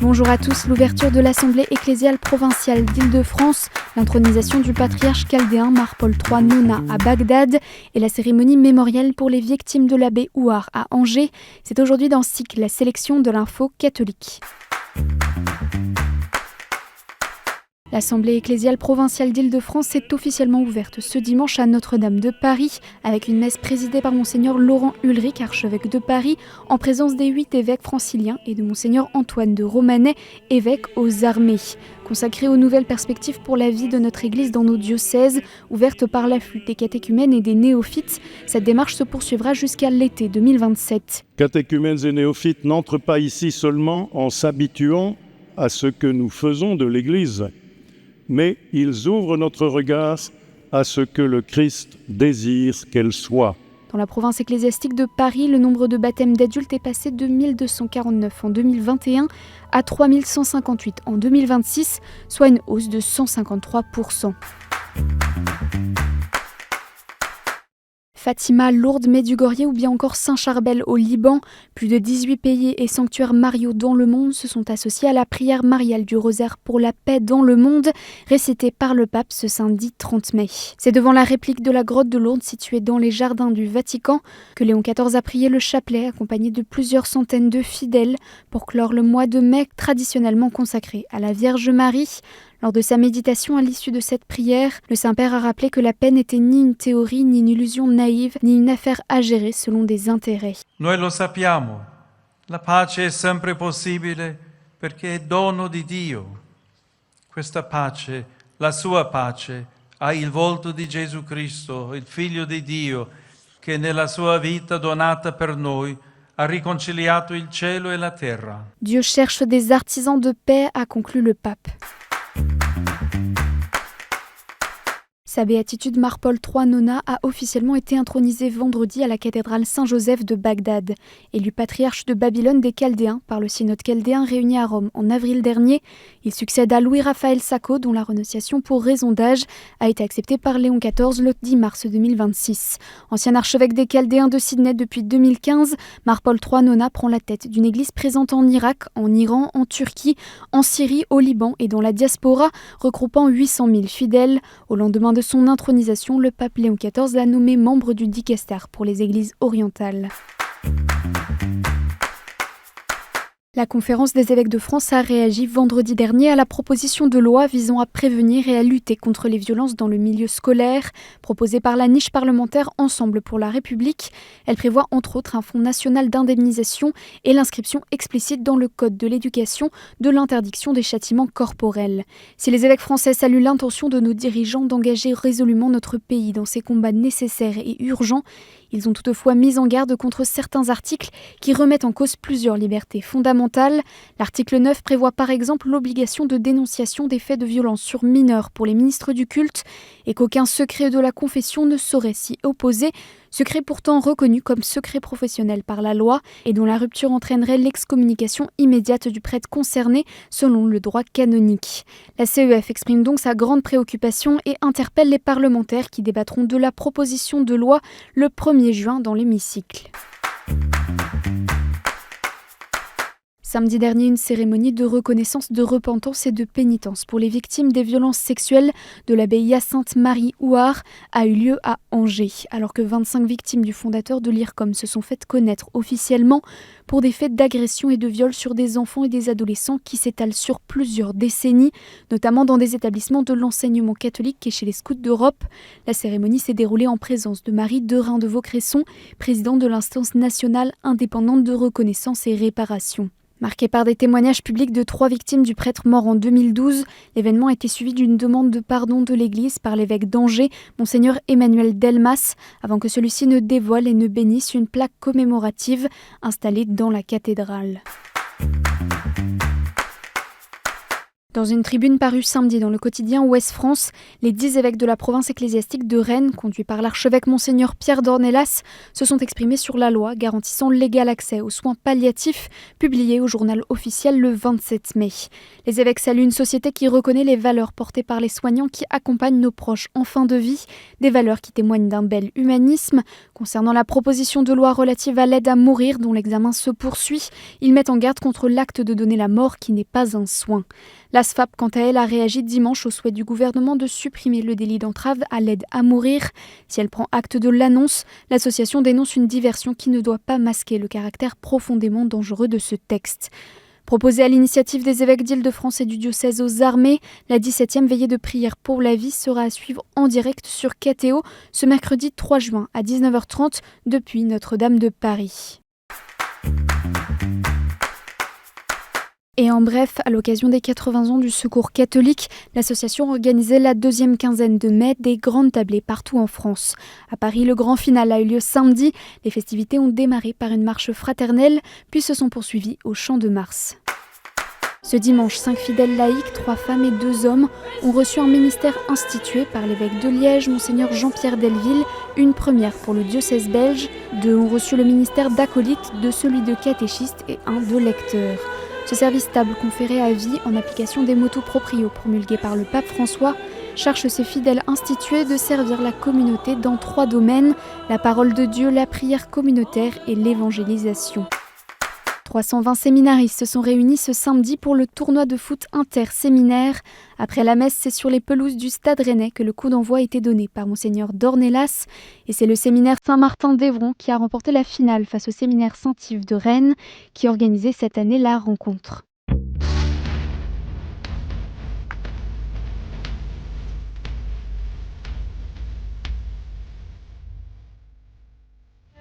Bonjour à tous, l'ouverture de l'Assemblée ecclésiale provinciale d'Île-de-France, l'intronisation du patriarche chaldéen Mar-Paul III Nona à Bagdad et la cérémonie mémorielle pour les victimes de l'abbé Ouar à Angers. C'est aujourd'hui dans SIC, la sélection de l'info catholique. L'Assemblée ecclésiale provinciale d'Île-de-France est officiellement ouverte ce dimanche à Notre-Dame de Paris, avec une messe présidée par Monseigneur Laurent Ulrich, archevêque de Paris, en présence des 8 évêques franciliens et de Monseigneur Antoine de Romanet, évêque aux armées. Consacrée aux nouvelles perspectives pour la vie de notre Église dans nos diocèses, ouverte par l'afflux des catéchumènes et des néophytes, cette démarche se poursuivra jusqu'à l'été 2027. Catéchumènes et néophytes n'entrent pas ici seulement en s'habituant à ce que nous faisons de l'Église, mais ils ouvrent notre regard à ce que le Christ désire qu'elle soit. Dans la province ecclésiastique de Paris, le nombre de baptêmes d'adultes est passé de 1249 en 2021 à 3158 en 2026, soit une hausse de 153%. Fatima, Lourdes, Medjugorje ou bien encore Saint-Charbel au Liban, plus de 18 pays et sanctuaires mariaux dans le monde se sont associés à la prière mariale du rosaire pour la paix dans le monde, récitée par le pape ce samedi 30 mai. C'est devant la réplique de la grotte de Lourdes située dans les jardins du Vatican que Léon XIV a prié le chapelet accompagné de plusieurs centaines de fidèles pour clore le mois de mai traditionnellement consacré à la Vierge Marie. Lors de sa méditation à l'issue de cette prière, le Saint-Père a rappelé que la paix n'était ni une théorie, ni une illusion naïve, ni une affaire à gérer selon des intérêts. Noi lo sappiamo, la pace è sempre possibile perché è dono di Dio. Questa pace, la sua pace, ha il volto di Gesù Cristo, il Figlio di Dio, che nella sua vita donata per noi ha riconciliato il cielo e la terra. Dieu cherche des artisans de paix, a conclu le pape. Sa béatitude Mar-Paul III Nona a officiellement été intronisé vendredi à la cathédrale Saint-Joseph de Bagdad. Élu patriarche de Babylone des Chaldéens par le synode chaldéen réuni à Rome en avril dernier, il succède à Louis-Raphaël Sacco dont la renonciation pour raison d'âge a été acceptée par Léon XIV le 10 mars 2026. Ancien archevêque des Chaldéens de Sydney depuis 2015, Mar-Paul III Nona prend la tête d'une église présente en Irak, en Iran, en Turquie, en Syrie, au Liban et dans la diaspora, regroupant 800 000 fidèles. Au lendemain de son intronisation, le pape Léon XIV l'a nommé membre du dicaster pour les églises orientales. La conférence des évêques de France a réagi vendredi dernier à la proposition de loi visant à prévenir et à lutter contre les violences dans le milieu scolaire. Proposée par la niche parlementaire Ensemble pour la République, elle prévoit entre autres un fonds national d'indemnisation et l'inscription explicite dans le Code de l'éducation de l'interdiction des châtiments corporels. Si les évêques français saluent l'intention de nos dirigeants d'engager résolument notre pays dans ces combats nécessaires et urgents, ils ont toutefois mis en garde contre certains articles qui remettent en cause plusieurs libertés fondamentales. L'article 9 prévoit par exemple l'obligation de dénonciation des faits de violence sur mineurs pour les ministres du culte et qu'aucun secret de la confession ne saurait s'y opposer, secret pourtant reconnu comme secret professionnel par la loi et dont la rupture entraînerait l'excommunication immédiate du prêtre concerné selon le droit canonique. La CEF exprime donc sa grande préoccupation et interpelle les parlementaires qui débattront de la proposition de loi le 1er juin dans l'hémicycle. Samedi dernier, une cérémonie de reconnaissance, de repentance et de pénitence pour les victimes des violences sexuelles de l'abbaye Sainte-Marie Ouar a eu lieu à Angers, alors que 25 victimes du fondateur de l'IRCOM se sont faites connaître officiellement pour des faits d'agression et de viol sur des enfants et des adolescents qui s'étalent sur plusieurs décennies, notamment dans des établissements de l'enseignement catholique et chez les Scouts d'Europe. La cérémonie s'est déroulée en présence de Marie Derain de Vaucresson, présidente de l'instance nationale indépendante de reconnaissance et réparation. Marqué par des témoignages publics de 3 victimes du prêtre mort en 2012, l'événement a été suivi d'une demande de pardon de l'Église par l'évêque d'Angers, Monseigneur Emmanuel Delmas, avant que celui-ci ne dévoile et ne bénisse une plaque commémorative installée dans la cathédrale. Dans une tribune parue samedi dans le quotidien Ouest France, les 10 évêques de la province ecclésiastique de Rennes, conduits par l'archevêque Monseigneur Pierre d'Ornelas, se sont exprimés sur la loi garantissant l'égal accès aux soins palliatifs, publiée au journal officiel le 27 mai. Les évêques saluent une société qui reconnaît les valeurs portées par les soignants qui accompagnent nos proches en fin de vie, des valeurs qui témoignent d'un bel humanisme. Concernant la proposition de loi relative à l'aide à mourir dont l'examen se poursuit, ils mettent en garde contre l'acte de donner la mort qui n'est pas un soin. La SFAP, quant à elle, a réagi dimanche au souhait du gouvernement de supprimer le délit d'entrave à l'aide à mourir. Si elle prend acte de l'annonce, l'association dénonce une diversion qui ne doit pas masquer le caractère profondément dangereux de ce texte. Proposée à l'initiative des évêques d'Île-de-France et du diocèse aux armées, la 17e veillée de prière pour la vie sera à suivre en direct sur KTO ce mercredi 3 juin à 19h30 depuis Notre-Dame de Paris. Et en bref, à l'occasion des 80 ans du Secours catholique, l'association organisait la deuxième quinzaine de mai des grandes tablées partout en France. À Paris, le grand final a eu lieu samedi. Les festivités ont démarré par une marche fraternelle, puis se sont poursuivies au Champ de Mars. Ce dimanche, 5 fidèles laïcs, 3 femmes et 2 hommes, ont reçu un ministère institué par l'évêque de Liège, Monseigneur Jean-Pierre Delville, une première pour le diocèse belge. 2 ont reçu le ministère d'acolyte, 2 celui de catéchiste et 1 de lecteur. Ce service stable conféré à vie en application des motu proprio promulgués par le pape François charge ses fidèles institués de servir la communauté dans 3 domaines, la parole de Dieu, la prière communautaire et l'évangélisation. 320 séminaristes se sont réunis ce samedi pour le tournoi de foot interséminaire. Après la messe, c'est sur les pelouses du Stade Rennais que le coup d'envoi a été donné par Monseigneur d'Ornelas. Et c'est le séminaire Saint-Martin d'Evron qui a remporté la finale face au séminaire Saint-Yves de Rennes qui organisait cette année la rencontre.